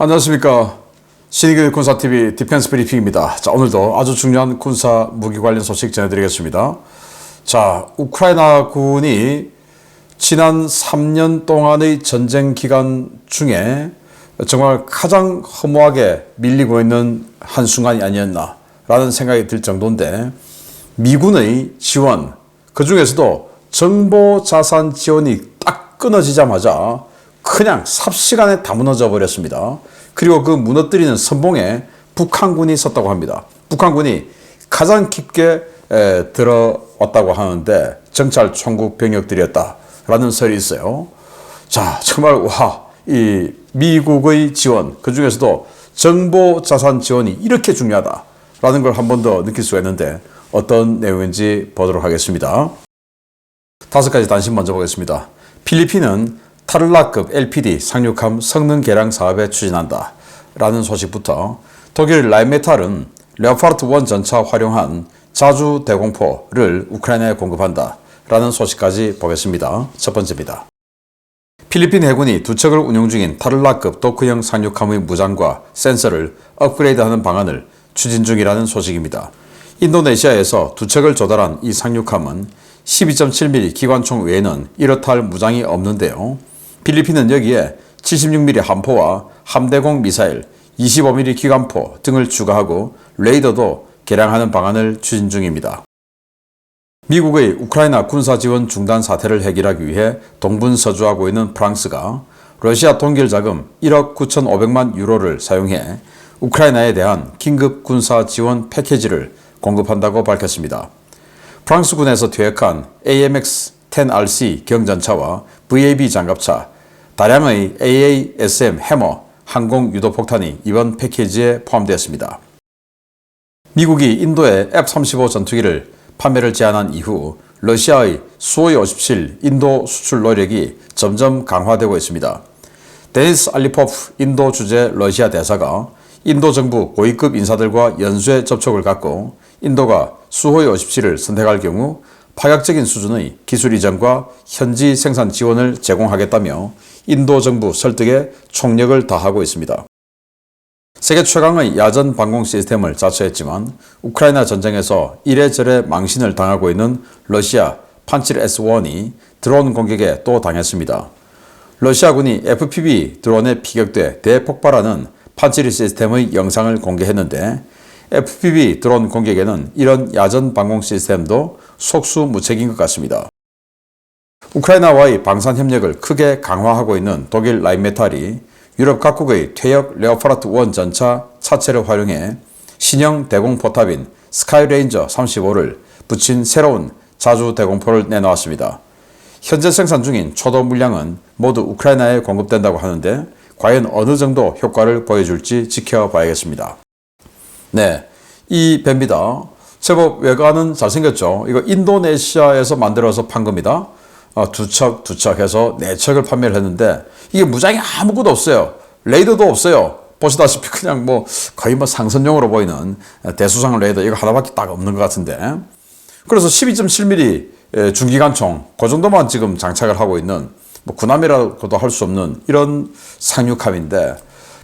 안녕하십니까. 신의균 군사TV 디펜스 브리핑입니다. 자, 오늘도 아주 중요한 군사 무기 관련 소식 전해드리겠습니다. 자, 우크라이나군이 지난 3년 동안의 전쟁 기간 중에 정말 가장 허무하게 밀리고 있는 한순간이 아니었나라는 생각이 들 정도인데, 미군의 지원, 그 중에서도 정보 자산 지원이 딱 끊어지자마자 그냥 삽시간에 다 무너져 버렸습니다. 그리고 그 무너뜨리는 선봉에 북한군이 섰다고 합니다. 북한군이 가장 깊게 들어왔다고 하는데 정찰 총국 병력들이었다라는 설이 있어요. 자, 정말 이 미국의 지원, 그 중에서도 정보 자산 지원이 이렇게 중요하다라는 걸 한 번 더 느낄 수가 있는데, 어떤 내용인지 보도록 하겠습니다. 5가지 단신 먼저 보겠습니다. 필리핀은 타를라급 LPD 상륙함 성능 개량 사업에 추진한다 라는 소식부터, 독일 라인메탈은 레오파르트 1 전차 활용한 자주 대공포를 우크라이나에 공급한다 라는 소식까지 보겠습니다. 첫 번째입니다. 필리핀 해군이 2척을 운용 중인 타를라급 도크형 상륙함의 무장과 센서를 업그레이드하는 방안을 추진 중이라는 소식입니다. 인도네시아에서 2척을 조달한 이 상륙함은 12.7mm 기관총 외에는 이렇다 할 무장이 없는데요. 필리핀은 여기에 76mm 함포와 함대공 미사일, 25mm 기관포 등을 추가하고 레이더도 개량하는 방안을 추진 중입니다. 미국의 우크라이나 군사 지원 중단 사태를 해결하기 위해 동분서주하고 있는 프랑스가 러시아 동결 자금 1억 9,500만 유로를 사용해 우크라이나에 대한 긴급 군사 지원 패키지를 공급한다고 밝혔습니다. 프랑스군에서 퇴역한 AMX-10RC 경전차와 VAB 장갑차, 다량의 AASM 해머 항공 유도폭탄이 이번 패키지에 포함되었습니다. 미국이 인도에 F-35 전투기를 판매를 제한한 이후 러시아의 수호이-57 인도 수출 노력이 점점 강화되고 있습니다. 데니스 알리포프 인도 주재 러시아 대사가 인도 정부 고위급 인사들과 연수에 접촉을 갖고 인도가 수호이-57을 선택할 경우 파격적인 수준의 기술 이전과 현지 생산 지원을 제공하겠다며 인도 정부 설득에 총력을 다하고 있습니다. 세계 최강의 야전 방공 시스템을 자처했지만 우크라이나 전쟁에서 이래저래 망신을 당하고 있는 러시아 판치르 S-1이 드론 공격에 또 당했습니다. 러시아군이 FPV 드론에 피격돼 대폭발하는 판치르 시스템의 영상을 공개했는데, FPV 드론 공격에는 이런 야전 방공 시스템도 속수무책인 것 같습니다. 우크라이나와의 방산 협력을 크게 강화하고 있는 독일 라인메탈이 유럽 각국의 퇴역 레오파르트 1 전차 차체를 활용해 신형 대공포탑인 스카이레인저 35를 붙인 새로운 자주 대공포를 내놓았습니다. 현재 생산 중인 초도 물량은 모두 우크라이나에 공급된다고 하는데, 과연 어느 정도 효과를 보여줄지 지켜봐야겠습니다. 네, 이 배입니다. 제법 외관은 잘생겼죠. 이거 인도네시아에서 만들어서 판 겁니다. 두 척 해서 4척을 판매를 했는데, 이게 무장이 아무것도 없어요. 레이더도 없어요. 보시다시피 그냥 거의 상선용으로 보이는 대수상 레이더 이거 하나밖에 딱 없는 것 같은데, 그래서 12.7mm 중기관총 그 정도만 지금 장착을 하고 있는, 군함이라고도 할 수 없는 이런 상륙함인데,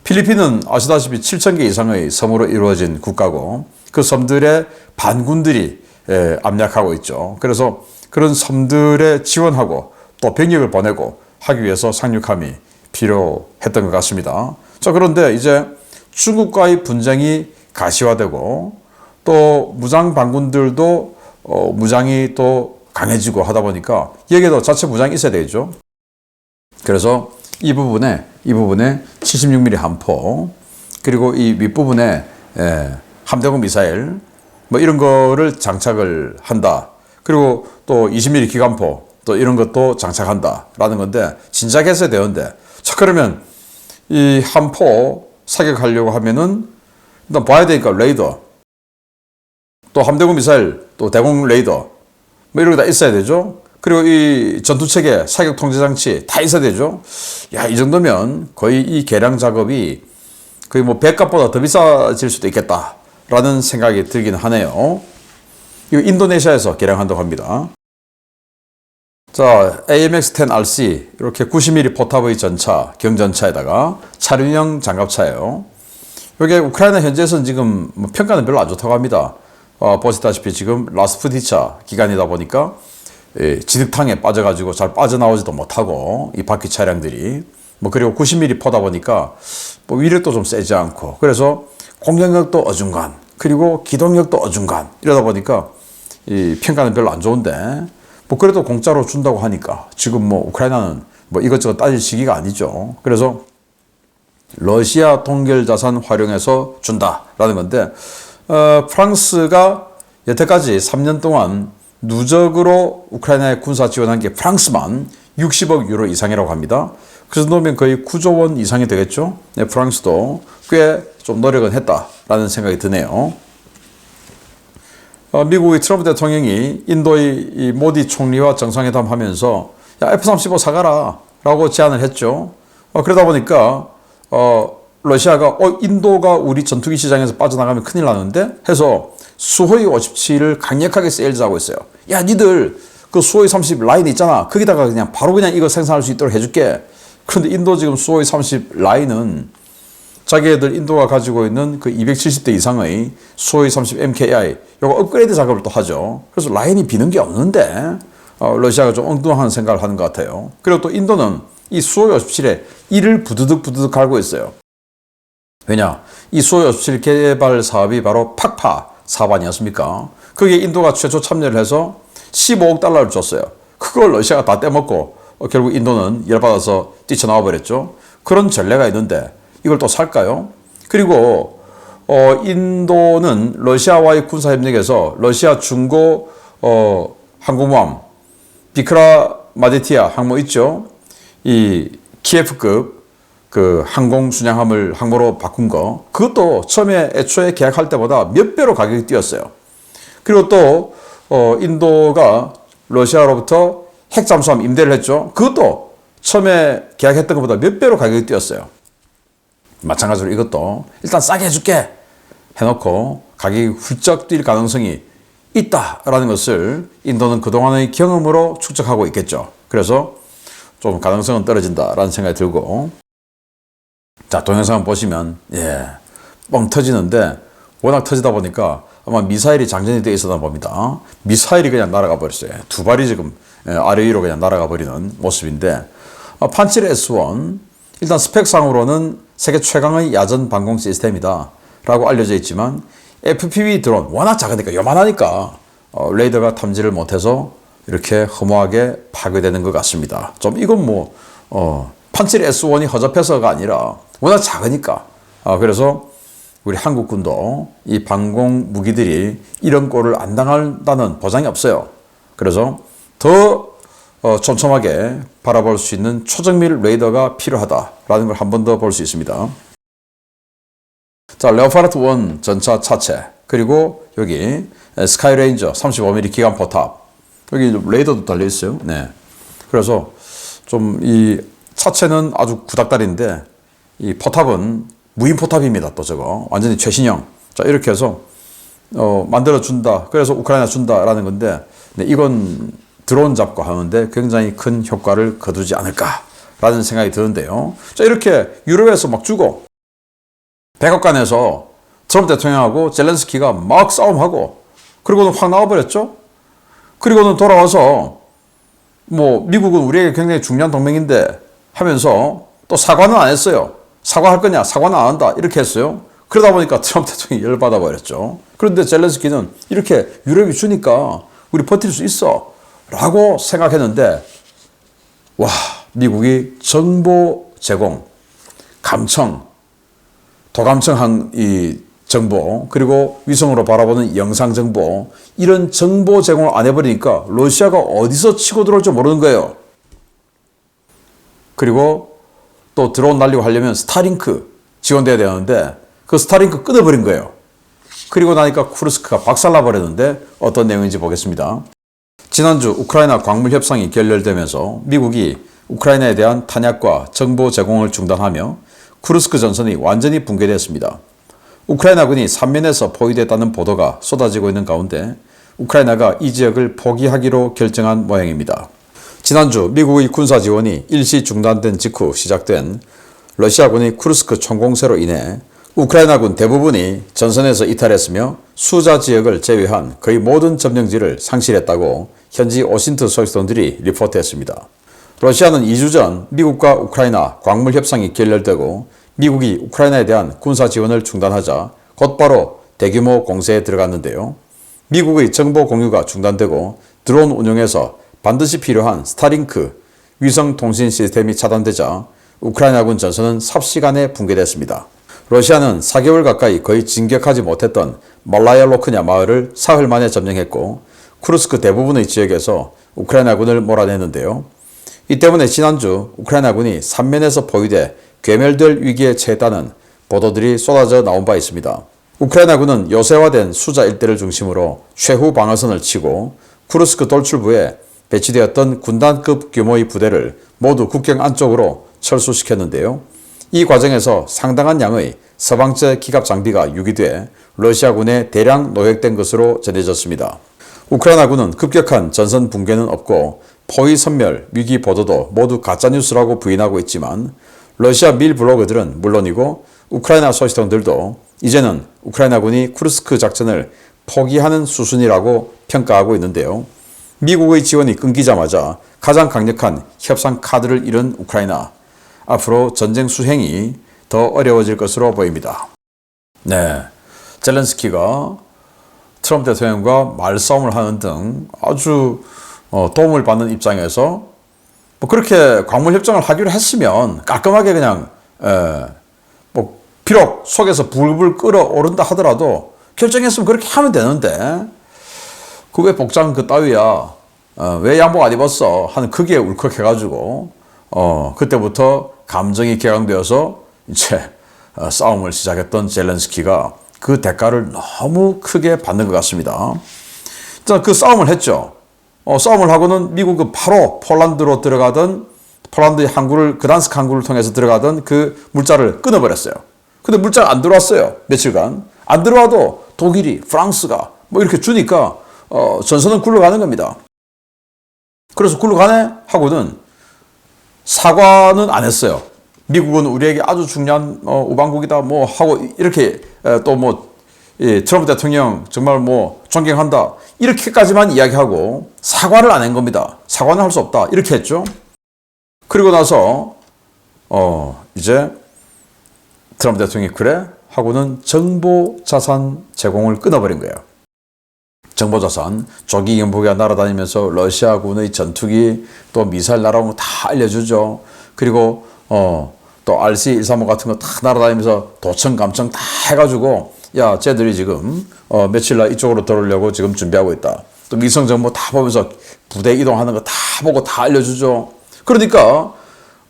필리핀은 아시다시피 7,000개 이상의 섬으로 이루어진 국가고 그 섬들의 반군들이 압력하고 있죠. 그래서 그런 섬들에 지원하고 또 병력을 보내고 하기 위해서 상륙함이 필요했던 것 같습니다. 자, 그런데 이제 중국과의 분쟁이 가시화되고 또 무장 반군들도 무장이 또 강해지고 하다 보니까 여기에도 자체 무장이 있어야 되겠죠. 그래서 이 부분에 76mm 함포, 그리고 이 윗부분에 함대공 미사일 이런 거를 장착을 한다. 그리고 또 20mm 기관포 또 이런 것도 장착한다라는 건데, 진작 했어야 되는데, 자, 그러면 이 함포 사격하려고 하면은 일단 봐야 되니까 레이더, 또 함대공 미사일, 또 대공 레이더 이런 거 다 있어야 되죠. 그리고 이 전투체계, 사격 통제 장치 다 있어야 되죠. 야, 이 정도면 거의 이 개량 작업이 거의 배값보다 더 비싸질 수도 있겠다라는 생각이 들긴 하네요. 이거 인도네시아에서 개량한다고 합니다. 자, AMX-10RC 이렇게 90mm 포탑의 전차, 경전차에다가 차륜형 장갑차예요. 이게 우크라이나 현지에서는 지금 평가는 별로 안 좋다고 합니다. 보시다시피 지금 라스푸티차 기간이다 보니까 지득탕에 빠져가지고 잘 빠져나오지도 못하고 이 바퀴 차량들이 그리고 90mm 포다 보니까 위력도 좀 세지 않고 그래서 공격력도 어중간 그리고 기동력도 어중간 이러다 보니까 이 평가는 별로 안 좋은데 그래도 공짜로 준다고 하니까 지금 우크라이나는 이것저것 따질 시기가 아니죠. 그래서 러시아 동결 자산 활용해서 준다라는 건데 프랑스가 여태까지 3년 동안 누적으로 우크라이나에 군사 지원한 게 프랑스만 60억 유로 이상이라고 합니다. 그 정도면 거의 9조 원 이상이 되겠죠. 네, 프랑스도 꽤 좀 노력은 했다라는 생각이 드네요. 미국의 트럼프 대통령이 인도의 이 모디 총리와 정상회담 하면서 야, F-35 사가라 라고 제안을 했죠. 그러다 보니까 러시아가 인도가 우리 전투기 시장에서 빠져나가면 큰일 나는데 해서 수호이 57을 강력하게 세일즈하고 있어요. 야, 니들 그 수호이 30 라인 있잖아. 거기다가 그냥 바로 그냥 이거 생산할 수 있도록 해줄게. 그런데 인도 지금 수호이 30 라인은 자기네들 인도가 가지고 있는 그 270대 이상의 수호이 30 MKI 요거 업그레이드 작업을 또 하죠. 그래서 라인이 비는 게 없는데 러시아가 좀 엉뚱한 생각을 하는 것 같아요. 그리고 또 인도는 이 수호이 57에 이를 부드득 갈고 있어요. 왜냐? 이 수호이 57 개발 사업이 바로 팍파 사업 아니었습니까? 거기에 인도가 최초 참여를 해서 15억 달러를 줬어요. 그걸 러시아가 다 떼먹고 결국 인도는 열받아서 뛰쳐나와 버렸죠. 그런 전례가 있는데 이걸 또 살까요? 그리고 인도는 러시아와의 군사협력에서 러시아 중고 항공모함 비크라 마데티아 항모 있죠? 이 키예프급 그 항공 순양함을 항모로 바꾼 거 그것도 처음에 애초에 계약할 때보다 몇 배로 가격이 뛰었어요. 그리고 또 인도가 러시아로부터 핵잠수함 임대를 했죠. 그것도 처음에 계약했던 것보다 몇 배로 가격이 뛰었어요. 마찬가지로 이것도 일단 싸게 해줄게 해놓고 가격이 훌쩍 뛸 가능성이 있다라는 것을 인도는 그동안의 경험으로 축적하고 있겠죠. 그래서 좀 가능성은 떨어진다라는 생각이 들고 자, 동영상 보시면 뻥 터지는데 워낙 터지다 보니까 아마 미사일이 장전이 되어 있었나 봅니다. 미사일이 그냥 날아가 버렸어요. 두 발이 지금 아래 위로 그냥 날아가 버리는 모습인데 판칠 S1 일단 스펙상으로는 세계 최강의 야전 방공 시스템이다 라고 알려져 있지만 FPV 드론 워낙 작으니까 요만하니까 레이더가 탐지를 못해서 이렇게 허무하게 파괴되는 것 같습니다. 좀 이건 판칠 S1이 허접해서가 아니라 워낙 작으니까 그래서 우리 한국군도 이 방공 무기들이 이런 꼴을 안 당한다는 보장이 없어요. 그래서 더 촘촘하게 바라볼 수 있는 초정밀 레이더가 필요하다라는 걸 한 번 더 볼 수 있습니다. 자, 레오파르트 1 전차 차체 그리고 여기 스카이레인저 35mm 기관 포탑 여기 레이더도 달려 있어요. 네. 그래서 좀 이 차체는 아주 구닥다리인데 이 포탑은 무인 포탑입니다. 또 저거 완전히 최신형. 자, 이렇게 해서 만들어 준다. 그래서 우크라이나 준다라는 건데 네, 이건 드론 잡고 하는데 굉장히 큰 효과를 거두지 않을까라는 생각이 드는데요. 자, 이렇게 유럽에서 막 주고 백악관에서 트럼프 대통령하고 젤렌스키가 막 싸움하고 그리고는 확 나와버렸죠. 그리고는 돌아와서 미국은 우리에게 굉장히 중요한 동맹인데 하면서 또 사과는 안 했어요. 사과할 거냐? 사과는 안 한다. 이렇게 했어요. 그러다 보니까 트럼프 대통령이 열받아 버렸죠. 그런데 젤렌스키는 이렇게 유럽이 주니까 우리 버틸 수 있어 라고 생각했는데 미국이 정보 제공, 감청, 도감청한 이 정보 그리고 위성으로 바라보는 영상 정보 이런 정보 제공을 안 해버리니까 러시아가 어디서 치고 들어올지 모르는 거예요. 그리고 또 드론 날리고 하려면 스타링크 지원돼야 되는데 그 스타링크 끊어버린 거예요. 그리고 나니까 쿠르스크가 박살나 버렸는데 어떤 내용인지 보겠습니다. 지난주 우크라이나 광물 협상이 결렬되면서 미국이 우크라이나에 대한 탄약과 정보 제공을 중단하며 쿠르스크 전선이 완전히 붕괴됐습니다. 우크라이나군이 3면에서 포위됐다는 보도가 쏟아지고 있는 가운데 우크라이나가 이 지역을 포기하기로 결정한 모양입니다. 지난주 미국의 군사 지원이 일시 중단된 직후 시작된 러시아군의 쿠르스크 총공세로 인해 우크라이나군 대부분이 전선에서 이탈했으며 수자 지역을 제외한 거의 모든 점령지를 상실했다고 현지 오신트 소식통들이 리포트했습니다. 러시아는 2주 전 미국과 우크라이나 광물 협상이 결렬되고 미국이 우크라이나에 대한 군사 지원을 중단하자 곧바로 대규모 공세에 들어갔는데요. 미국의 정보 공유가 중단되고 드론 운용에서 반드시 필요한 스타링크 위성 통신 시스템이 차단되자 우크라이나군 전선은 삽시간에 붕괴됐습니다. 러시아는 4개월 가까이 거의 진격하지 못했던 말라야 로크냐 마을을 사흘 만에 점령했고 쿠르스크 대부분의 지역에서 우크라이나군을 몰아냈는데요. 이 때문에 지난주 우크라이나군이 삼면에서 포위돼 괴멸될 위기에 처했다는 보도들이 쏟아져 나온 바 있습니다. 우크라이나군은 요새화된 수자 일대를 중심으로 최후 방어선을 치고 쿠르스크 돌출부에 배치되었던 군단급 규모의 부대를 모두 국경 안쪽으로 철수시켰는데요. 이 과정에서 상당한 양의 서방제 기갑 장비가 유기돼 러시아군에 대량 노획된 것으로 전해졌습니다. 우크라이나군은 급격한 전선 붕괴는 없고 포위 선멸, 위기 보도도 모두 가짜뉴스라고 부인하고 있지만 러시아 밀 블로거들은 물론이고 우크라이나 소식통들도 이제는 우크라이나군이 쿠르스크 작전을 포기하는 수순이라고 평가하고 있는데요. 미국의 지원이 끊기자마자 가장 강력한 협상 카드를 잃은 우크라이나. 앞으로 전쟁 수행이 더 어려워질 것으로 보입니다. 네, 젤렌스키가 트럼프 대통령과 말싸움을 하는 등 아주 도움을 받는 입장에서 뭐 그렇게 광물 협정을 하기로 했으면 깔끔하게 그냥 뭐 비록 속에서 불불 끓어오른다 하더라도 결정했으면 그렇게 하면 되는데 그 왜 복장 그 따위야 왜 양복 안 입었어 하는 그게 울컥해가지고 그때부터 감정이 격앙되어서 이제 싸움을 시작했던 젤렌스키가 그 대가를 너무 크게 받는 것 같습니다. 자, 그 싸움을 했죠. 싸움을 하고는 미국은 바로 폴란드로 들어가던 폴란드의 항구를 그단스크 항구를 통해서 들어가던 그 물자를 끊어버렸어요. 근데 물자가 안 들어왔어요. 며칠간. 안 들어와도 독일이 프랑스가 뭐 이렇게 주니까 전선은 굴러가는 겁니다. 그래서 굴러가네 하고는 사과는 안 했어요. 미국은 우리에게 아주 중요한 우방국이다 뭐 하고 이렇게 또 뭐 트럼프 대통령 정말 뭐 존경한다 이렇게까지만 이야기하고 사과를 안 한 겁니다. 사과는 할 수 없다 이렇게 했죠. 그리고 나서 이제 트럼프 대통령이 그래 하고는 정보 자산 제공을 끊어버린 거예요. 정보자산, 조기 경보기가 날아다니면서 러시아군의 전투기 또 미사일 날아오는 거 다 알려주죠. 그리고 또 RC-135 같은 거 다 날아다니면서 도청 감청 다 해가지고 야 쟤들이 지금 며칠 날 이쪽으로 들어오려고 지금 준비하고 있다. 또 위성 정보 다 보면서 부대 이동하는 거 다 보고 다 알려주죠. 그러니까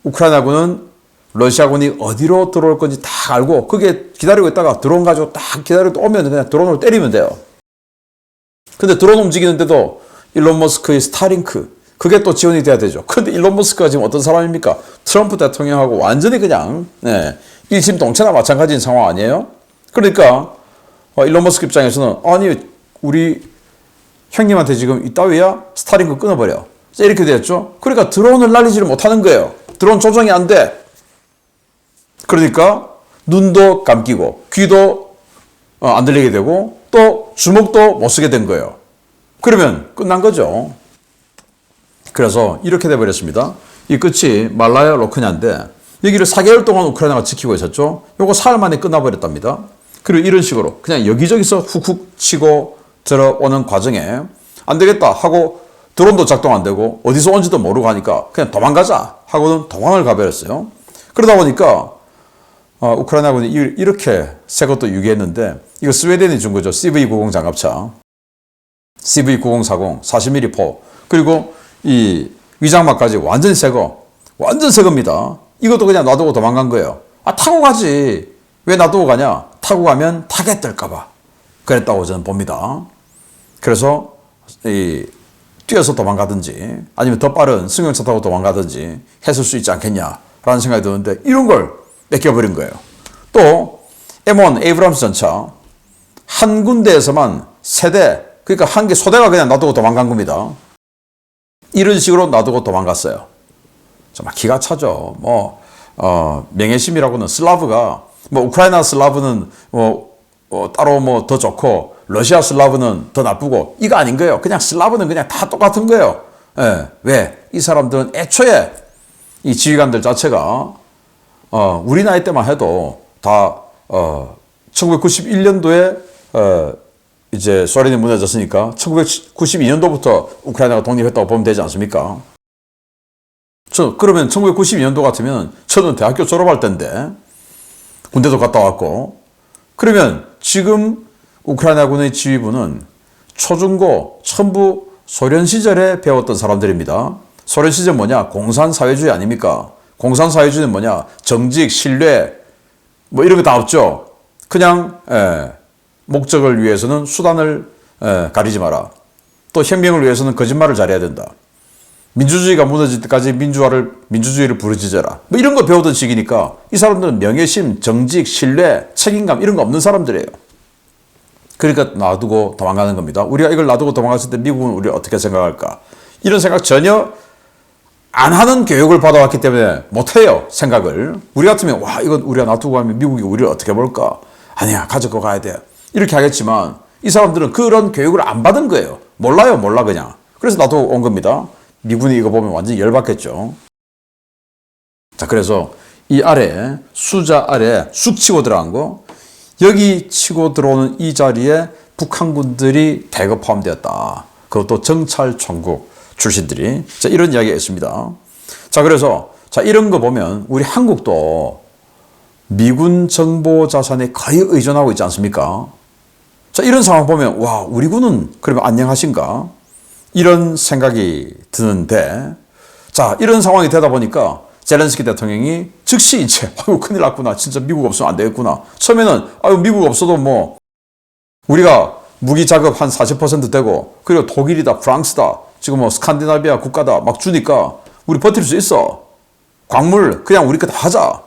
우크라이나군은 러시아군이 어디로 들어올 건지 다 알고 그게 기다리고 있다가 드론 가지고 딱 기다리고 오면 그냥 드론으로 때리면 돼요. 근데 드론 움직이는데도 일론 머스크의 스타링크 그게 또 지원이 돼야 되죠. 근데 일론 머스크가 지금 어떤 사람입니까? 트럼프 대통령하고 완전히 그냥 일심동체나 마찬가지인 상황 아니에요? 그러니까 일론 머스크 입장에서는 아니 우리 형님한테 지금 이따위야 스타링크 끊어버려. 이렇게 됐죠. 그러니까 드론을 날리지를 못하는 거예요. 드론 조정이 안 돼. 그러니까 눈도 감기고 귀도 안 들리게 되고 또 주먹도 못 쓰게 된 거예요. 그러면 끝난 거죠. 그래서 이렇게 돼버렸습니다. 이 끝이 말라야 로크냐인데 여기를 4개월 동안 우크라이나가 지키고 있었죠. 요거 사흘 만에 끝나버렸답니다. 그리고 이런 식으로 그냥 여기저기서 훅훅 치고 들어오는 과정에 안 되겠다 하고 드론도 작동 안 되고 어디서 온지도 모르고 하니까 그냥 도망가자 하고는 도망을 가버렸어요. 그러다 보니까 우크라이나군이 이렇게 새 것도 유기했는데 이거 스웨덴이 준 거죠. CV-90 장갑차. CV-9040 40mm 포. 그리고 이 위장막까지 완전 새 거. 완전 새 겁니다. 이것도 그냥 놔두고 도망간 거예요. 타고 가지. 왜 놔두고 가냐? 타고 가면 타겟 될까봐. 그랬다고 저는 봅니다. 그래서 뛰어서 도망가든지 아니면 더 빠른 승용차 타고 도망가든지 했을 수 있지 않겠냐라는 생각이 드는데 이런 걸 뺏겨버린 거예요. 또 M1 에이브람스 전차 한 군데에서만 세대 그러니까 한 개 소대가 그냥 놔두고 도망간 겁니다. 이런 식으로 놔두고 도망갔어요. 정말 기가 차죠. 명예심이라고는 슬라브가 우크라이나 슬라브는 따로 더 좋고 러시아 슬라브는 더 나쁘고 이거 아닌 거예요. 그냥 슬라브는 그냥 다 똑같은 거예요. 예. 왜? 이 사람들은 애초에 이 지휘관들 자체가 우리 나이 때만 해도 다 1991년도에 이제 소련이 무너졌으니까 1992년도부터 우크라이나가 독립했다고 보면 되지 않습니까? 그러면 1992년도 같으면 저는 대학교 졸업할 때인데 군대도 갔다 왔고, 그러면 지금 우크라이나군의 지휘부는 초중고 전부 소련 시절에 배웠던 사람들입니다. 소련 시절 뭐냐? 공산사회주의 아닙니까? 공산사회주의는 뭐냐? 정직, 신뢰 이런 거 다 없죠. 그냥 목적을 위해서는 수단을 가리지 마라. 또 혁명을 위해서는 거짓말을 잘해야 된다. 민주주의가 무너질 때까지 민주주의를 부르짖어라. 이런 거 배우던 시기니까 이 사람들은 명예심, 정직, 신뢰, 책임감 이런 거 없는 사람들이에요. 그러니까 놔두고 도망가는 겁니다. 우리가 이걸 놔두고 도망갔을 때 미국은 우리를 어떻게 생각할까? 이런 생각 전혀 안 하는 교육을 받아왔기 때문에 못해요, 생각을. 우리 같으면 이건 우리가 놔두고 가면 미국이 우리를 어떻게 볼까? 아니야, 가지고 가야 돼. 이렇게 하겠지만 이 사람들은 그런 교육을 안 받은 거예요. 몰라 그냥. 그래서 놔두고 온 겁니다. 미군이 이거 보면 완전히 열받겠죠. 자, 그래서 이 아래, 수자 아래 쑥 치고 들어간 거, 여기 치고 들어오는 이 자리에 북한군들이 대거 포함되었다. 그것도 정찰총국 출신들이. 자, 이런 이야기가 있습니다. 자, 그래서 이런 거 보면 우리 한국도 미군 정보 자산에 거의 의존하고 있지 않습니까? 자, 이런 상황 보면 우리 군은 그러면 안녕하신가? 이런 생각이 드는데, 자, 이런 상황이 되다 보니까 젤렌스키 대통령이 즉시 이제 큰일 났구나. 진짜 미국 없으면 안 되겠구나. 처음에는 미국 없어도 우리가 무기 자급 한 40% 되고, 그리고 독일이다, 프랑스다, 지금 스칸디나비아 국가다 막 주니까 우리 버틸 수 있어. 광물 그냥 우리 거 다 하자.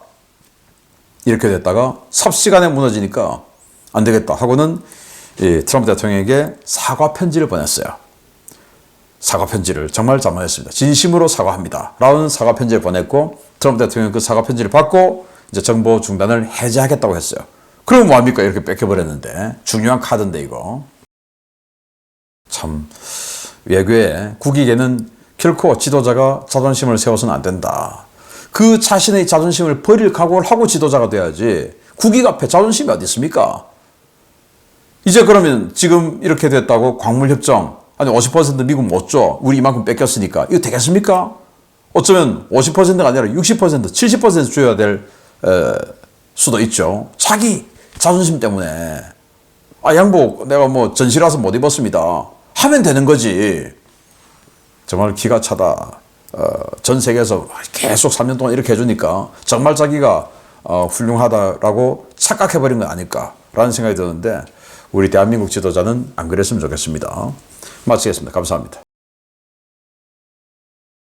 이렇게 됐다가 삽시간에 무너지니까 안 되겠다 하고는 트럼프 대통령에게 사과 편지를 보냈어요. 사과 편지를 정말 잘못했습니다. 진심으로 사과합니다. 라는 사과 편지를 보냈고, 트럼프 대통령은 그 사과 편지를 받고 이제 정보 중단을 해제하겠다고 했어요. 그럼 뭐합니까? 이렇게 뺏겨버렸는데. 중요한 카드인데 이거. 참 외교에 국익에는 결코 지도자가 자존심을 세워서는 안 된다. 그 자신의 자존심을 버릴 각오를 하고 지도자가 돼야지. 국익 앞에 자존심이 어디 있습니까? 이제 그러면 지금 이렇게 됐다고 광물협정 50% 미국 못 줘. 우리 이만큼 뺏겼으니까. 이거 되겠습니까? 어쩌면 50%가 아니라 60%, 70% 줘야 될 수도 있죠. 자기 자존심 때문에. 양복 내가 전시라서 못 입었습니다. 하면 되는 거지. 정말 기가 차다. 전 세계에서 계속 3년 동안 이렇게 해주니까 정말 자기가 훌륭하다라고 착각해버린 건 아닐까라는 생각이 드는데, 우리 대한민국 지도자는 안 그랬으면 좋겠습니다. 마치겠습니다. 감사합니다.